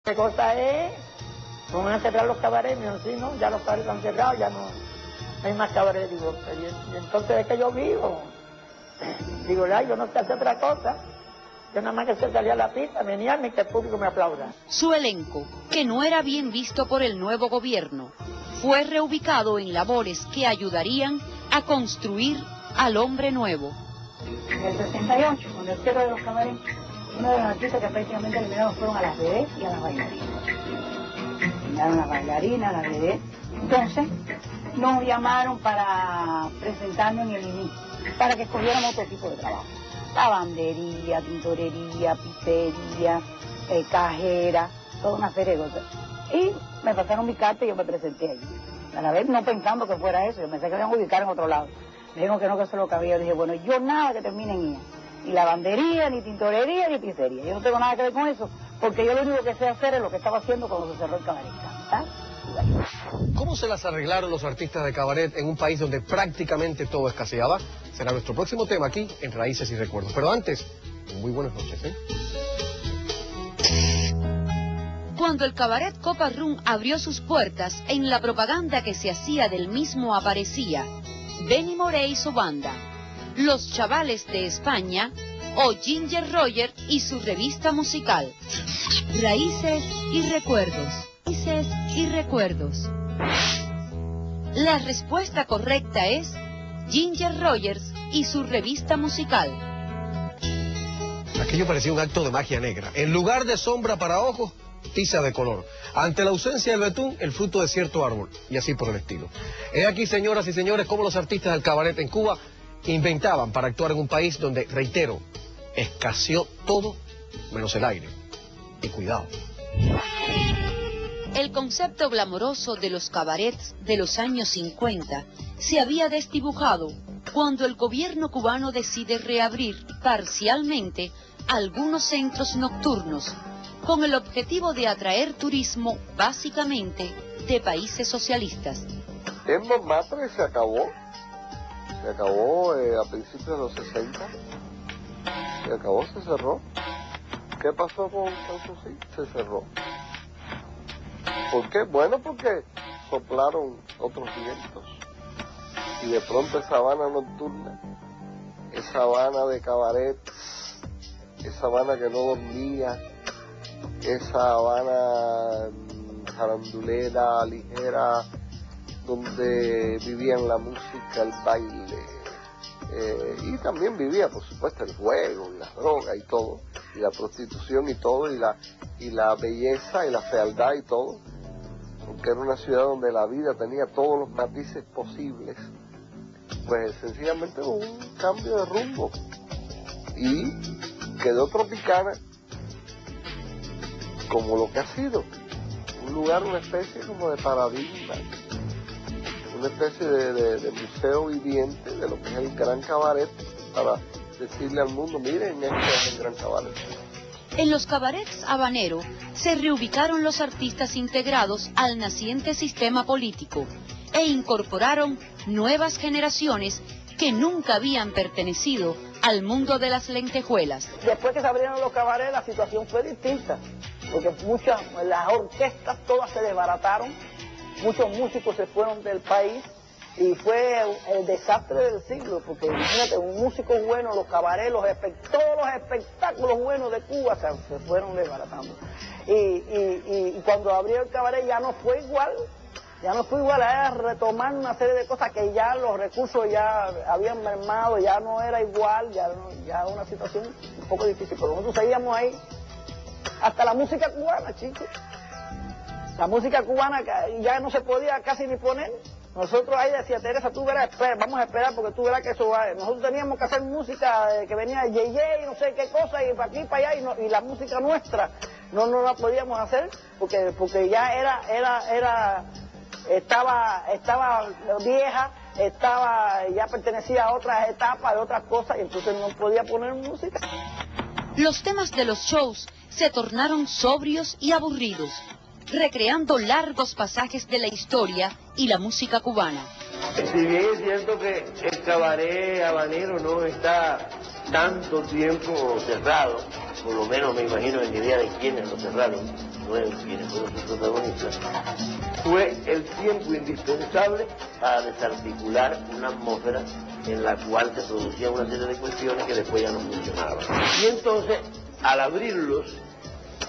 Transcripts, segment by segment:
¿Qué cosa es? Vamos a cerrar los cabarets, sí, ¿no? Ya los cabarets están cerrados, ya no hay más cabarets. Digo, y entonces es que yo vivo. Digo, yo no sé hacer otra cosa. Yo nada más que se salía a la pista, venía y que el público me aplauda. Su elenco, que no era bien visto por el nuevo gobierno, fue reubicado en labores que ayudarían a construir al hombre nuevo. En el 68, con el cierre de los cabarets, uno de los artistas que prácticamente eliminaron fueron a las bebés y a las bailarinas. Eliminaron a las bailarinas, a las bebés. Entonces, nos llamaron para presentarnos en el INI, para que escogiéramos otro tipo de trabajo. Lavandería, tintorería, pizzería, cajera, toda una serie de cosas. Y me pasaron mi carta y yo me presenté allí. A la vez no pensando que fuera eso, yo pensé que me iban a ubicar en otro lado. Me dijeron que no, que eso lo cabía. Yo dije, bueno, yo nada que termine en IA. Ni lavandería, ni tintorería, ni pizzería. Yo no tengo nada que ver con eso, porque yo lo único que sé hacer es lo que estaba haciendo cuando se cerró el cabaret. ¿Cantar? ¿Cómo se las arreglaron los artistas de cabaret en un país donde prácticamente todo escaseaba? Será nuestro próximo tema aquí en Raíces y Recuerdos. Pero antes, muy buenas noches, ¿eh? Cuando el cabaret Copa Rum abrió sus puertas, en la propaganda que se hacía del mismo aparecía Benny Moré y su banda, Los Chavales de España o Ginger Rogers y su revista musical. Raíces y Recuerdos. Raíces y Recuerdos. La respuesta correcta es Ginger Rogers y su revista musical. Aquello parecía un acto de magia negra. En lugar de sombra para ojos, tiza de color. Ante la ausencia del betún, el fruto de cierto árbol. Y así por el estilo. He aquí, señoras y señores, cómo los artistas del cabaret en Cuba inventaban para actuar en un país donde, reitero, escaseó todo menos el aire. Y cuidado. El concepto glamoroso de los cabarets de los años 50 se había desdibujado cuando el gobierno cubano decide reabrir parcialmente algunos centros nocturnos con el objetivo de atraer turismo básicamente de países socialistas. En Montmartre se acabó a principios de los 60, se acabó, se cerró. ¿Qué pasó con Sanssouci? Se cerró. ¿Por qué? Bueno, porque soplaron otros vientos y de pronto esa Habana nocturna, esa Habana de cabaret, esa Habana que no dormía, esa Habana farandulera, ligera, donde vivían la música, el baile, y también vivía, por supuesto, el juego, y la droga y todo, y la prostitución y todo, y la belleza y la fealdad y todo, porque era una ciudad donde la vida tenía todos los matices posibles. Pues sencillamente hubo un cambio de rumbo y quedó Tropicana como lo que ha sido, un lugar, una especie como de paradigma, una especie de museo viviente de lo que es el gran cabaret, para decirle al mundo, miren, este es el gran cabaret. En los cabarets habanero se reubicaron los artistas integrados al naciente sistema político e incorporaron nuevas generaciones que nunca habían pertenecido al mundo de las lentejuelas. Después que se abrieron los cabarets, la situación fue distinta, porque las orquestas todas se desbarataron, muchos músicos se fueron del país y fue el desastre del siglo, porque imagínate, un músico bueno, los cabarets, todos los espectáculos buenos de Cuba se fueron desbaratando. Y cuando abrió el cabaret ya no fue igual, era retomar una serie de cosas que ya los recursos ya habían mermado, ya no era igual, ya una situación un poco difícil, pero nosotros seguíamos ahí, hasta la música cubana, chicos. La música cubana ya no se podía casi ni poner. Nosotros ahí decía Teresa, tú verás, vamos a esperar porque tú verás que eso va. Nosotros teníamos que hacer música que venía de Yeye y no sé qué cosa, y para aquí, para allá, y la música nuestra no la podíamos hacer porque ya estaba vieja, ya pertenecía a otras etapas, de otras cosas, y entonces no podía poner música. Los temas de los shows se tornaron sobrios y aburridos, recreando largos pasajes de la historia y la música cubana. Si bien es cierto que el cabaret habanero no está tanto tiempo cerrado, por lo menos me imagino en mi idea de quiénes lo cerraron, no es quiénes fueron sus protagonistas, fue el tiempo indispensable para desarticular una atmósfera en la cual se producían una serie de cuestiones que después ya no funcionaban. Y entonces, al abrirlos,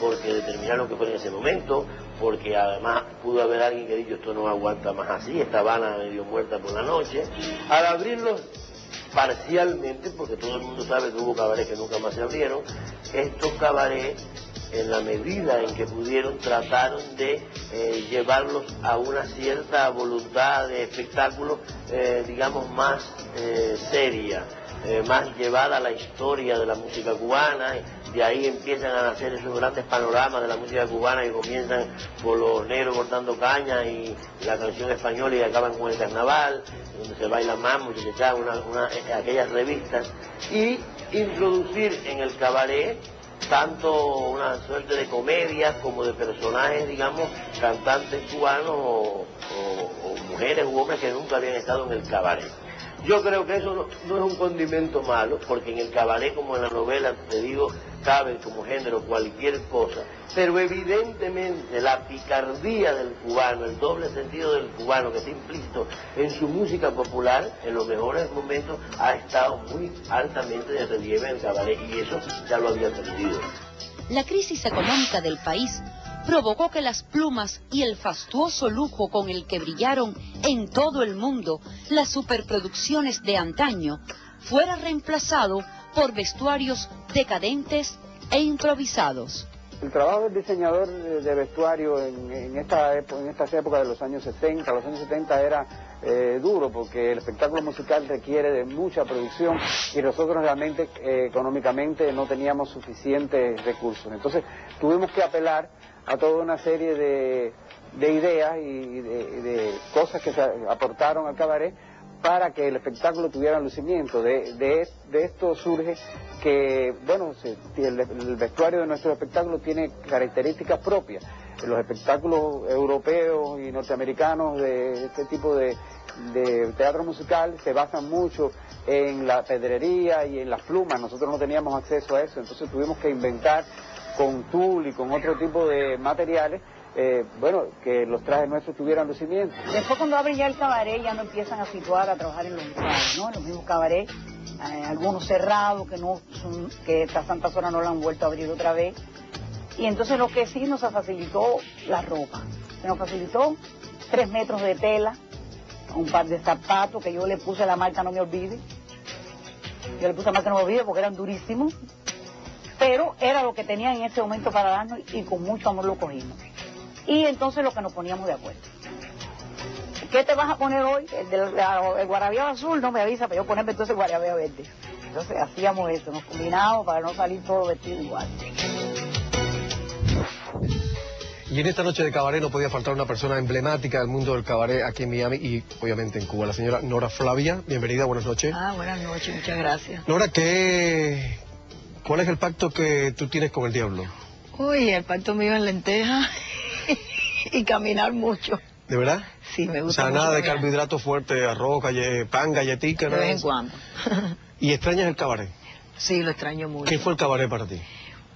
porque determinaron que fue en ese momento, porque además pudo haber alguien que ha dicho esto no aguanta más así, esta Habana medio muerta por la noche, al abrirlos parcialmente, porque todo el mundo sabe que hubo cabarets que nunca más se abrieron, estos cabarets, en la medida en que pudieron, trataron de llevarlos a una cierta voluntad de espectáculo, digamos, más seria, más llevada a la historia de la música cubana. De ahí empiezan a nacer esos grandes panoramas de la música cubana que comienzan por los negros cortando caña y la canción española y acaban con el carnaval, donde se baila mambo, aquellas revistas, y introducir en el cabaret tanto una suerte de comedias como de personajes, digamos, cantantes cubanos o mujeres u hombres que nunca habían estado en el cabaret. Yo creo que eso no es un condimento malo, porque en el cabaret, como en la novela, te digo, cabe como género cualquier cosa, pero evidentemente la picardía del cubano, el doble sentido del cubano que está implícito en su música popular, en los mejores momentos ha estado muy altamente de relieve en el cabaret, y eso ya lo había perdido. La crisis económica del país provocó que las plumas y el fastuoso lujo con el que brillaron en todo el mundo las superproducciones de antaño fuera reemplazado por vestuarios decadentes e improvisados. El trabajo del diseñador de vestuario en estas épocas de los años 60, los años 70 era duro, porque el espectáculo musical requiere de mucha producción y nosotros realmente económicamente no teníamos suficientes recursos. Entonces tuvimos que apelar a toda una serie de ideas y de cosas que se aportaron al cabaret para que el espectáculo tuviera lucimiento. De esto surge que, bueno, el vestuario de nuestro espectáculo tiene características propias. Los espectáculos europeos y norteamericanos de este tipo de teatro musical se basan mucho en la pedrería y en las plumas. Nosotros no teníamos acceso a eso, entonces tuvimos que inventar con tul y con otro tipo de materiales, bueno, que los trajes nuestros tuvieran lucimiento. Después, cuando abren ya el cabaret, ya no empiezan a situar, a trabajar en los lugares, ¿no? En los mismos cabarets, algunos cerrados, que estas tantas horas no lo han vuelto a abrir otra vez. Y entonces lo que sí nos facilitó la ropa. Se nos facilitó 3 metros de tela, un par de zapatos que yo le puse la marca No Me Olvide. Yo le puse la marca No Me Olvide porque eran durísimos. Pero era lo que tenían en ese momento para darnos y con mucho amor lo cogimos. Y entonces lo que nos poníamos de acuerdo. ¿Qué te vas a poner hoy? El guarabiado azul, no me avisa, pero yo ponerme entonces el guarabiado verde. Entonces hacíamos eso, nos combinábamos para no salir todos vestidos igual. Y en esta noche de cabaret no podía faltar una persona emblemática del mundo del cabaret aquí en Miami y obviamente en Cuba, la señora Nora Flavia. Bienvenida, buenas noches. Buenas noches, muchas gracias. Nora, ¿cuál es el pacto que tú tienes con el diablo? Uy, el pacto mío en lentejas y caminar mucho. ¿De verdad? Sí, me gusta. O sea, mucho nada de caminar. carbohidratos fuertes, arroz, pan, galletica, De nada. vez en cuando. ¿Y extrañas el cabaret? Sí, lo extraño mucho. ¿Qué fue el cabaret para ti?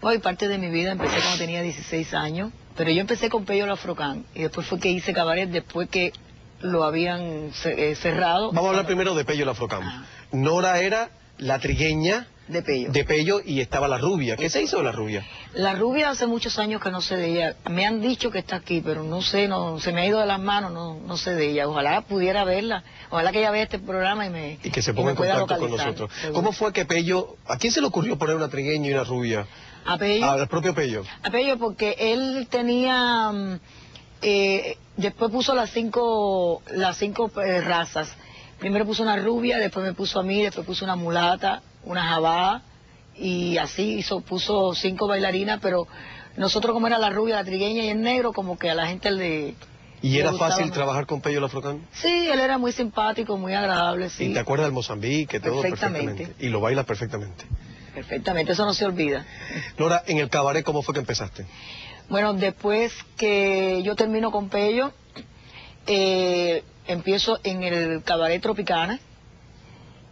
Hoy parte de mi vida empecé cuando tenía 16 años, pero yo empecé con Pello Lafrocán y después fue que hice cabaret después que lo habían cerrado. Vamos a hablar primero de Pello Lafrocán. Nora era la trigueña de Pello. De Pello y estaba la rubia. ¿Qué se hizo de la rubia? La rubia hace muchos años que no sé de ella. Me han dicho que está aquí, pero no sé, se me ha ido de las manos, no sé de ella. Ojalá pudiera verla, ojalá que ella vea este programa y que se ponga en contacto con nosotros. Seguro. ¿Cómo fue que Pello, a quién se le ocurrió poner una trigueña y una rubia? A Pello. Al propio Pello. A Pello porque él tenía, después puso las cinco razas. Primero puso una rubia, después me puso a mí, después puso una mulata, una jabá, y así puso 5 bailarinas, pero nosotros como era la rubia, la trigueña y el negro, como que a la gente le... ¿Y era fácil mucho trabajar con Pello Lafrocán? Sí, él era muy simpático, muy agradable, sí. ¿Y te acuerdas del Mozambique, todo perfectamente? Y lo bailas perfectamente. Perfectamente, eso no se olvida. Nora, en el cabaret, ¿cómo fue que empezaste? Bueno, después que yo termino con Pello, empiezo en el cabaret Tropicana,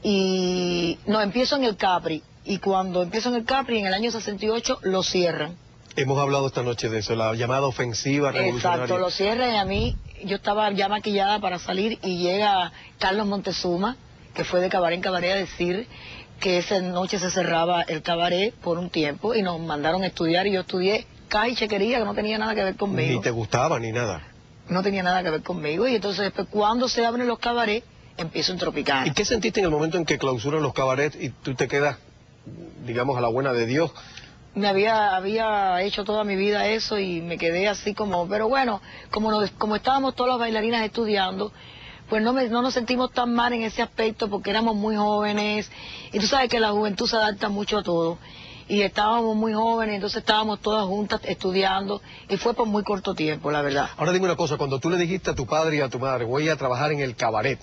empiezo en el Capri, y cuando empiezo en el Capri, en el año 68, lo cierran. Hemos hablado esta noche de eso, la llamada ofensiva revolucionaria. Exacto, lo cierran y a mí, yo estaba ya maquillada para salir y llega Carlos Montezuma, que fue de cabaret en cabaret, a decir que esa noche se cerraba el cabaret por un tiempo y nos mandaron a estudiar y yo estudié caja y chequería, que no tenía nada que ver conmigo. Ni te gustaba ni nada. No tenía nada que ver conmigo y entonces después cuando se abren los cabarets, empiezo en Tropicana. ¿Y qué sentiste en el momento en que clausuran los cabarets y tú te quedas, digamos, a la buena de Dios? Me había hecho toda mi vida eso y me quedé así como, pero bueno, como estábamos todas las bailarinas estudiando, pues no nos sentimos tan mal en ese aspecto porque éramos muy jóvenes y tú sabes que la juventud se adapta mucho a todo y estábamos muy jóvenes, entonces estábamos todas juntas estudiando y fue por muy corto tiempo, la verdad. Ahora dime una cosa, cuando tú le dijiste a tu padre y a tu madre, voy a trabajar en el cabaret,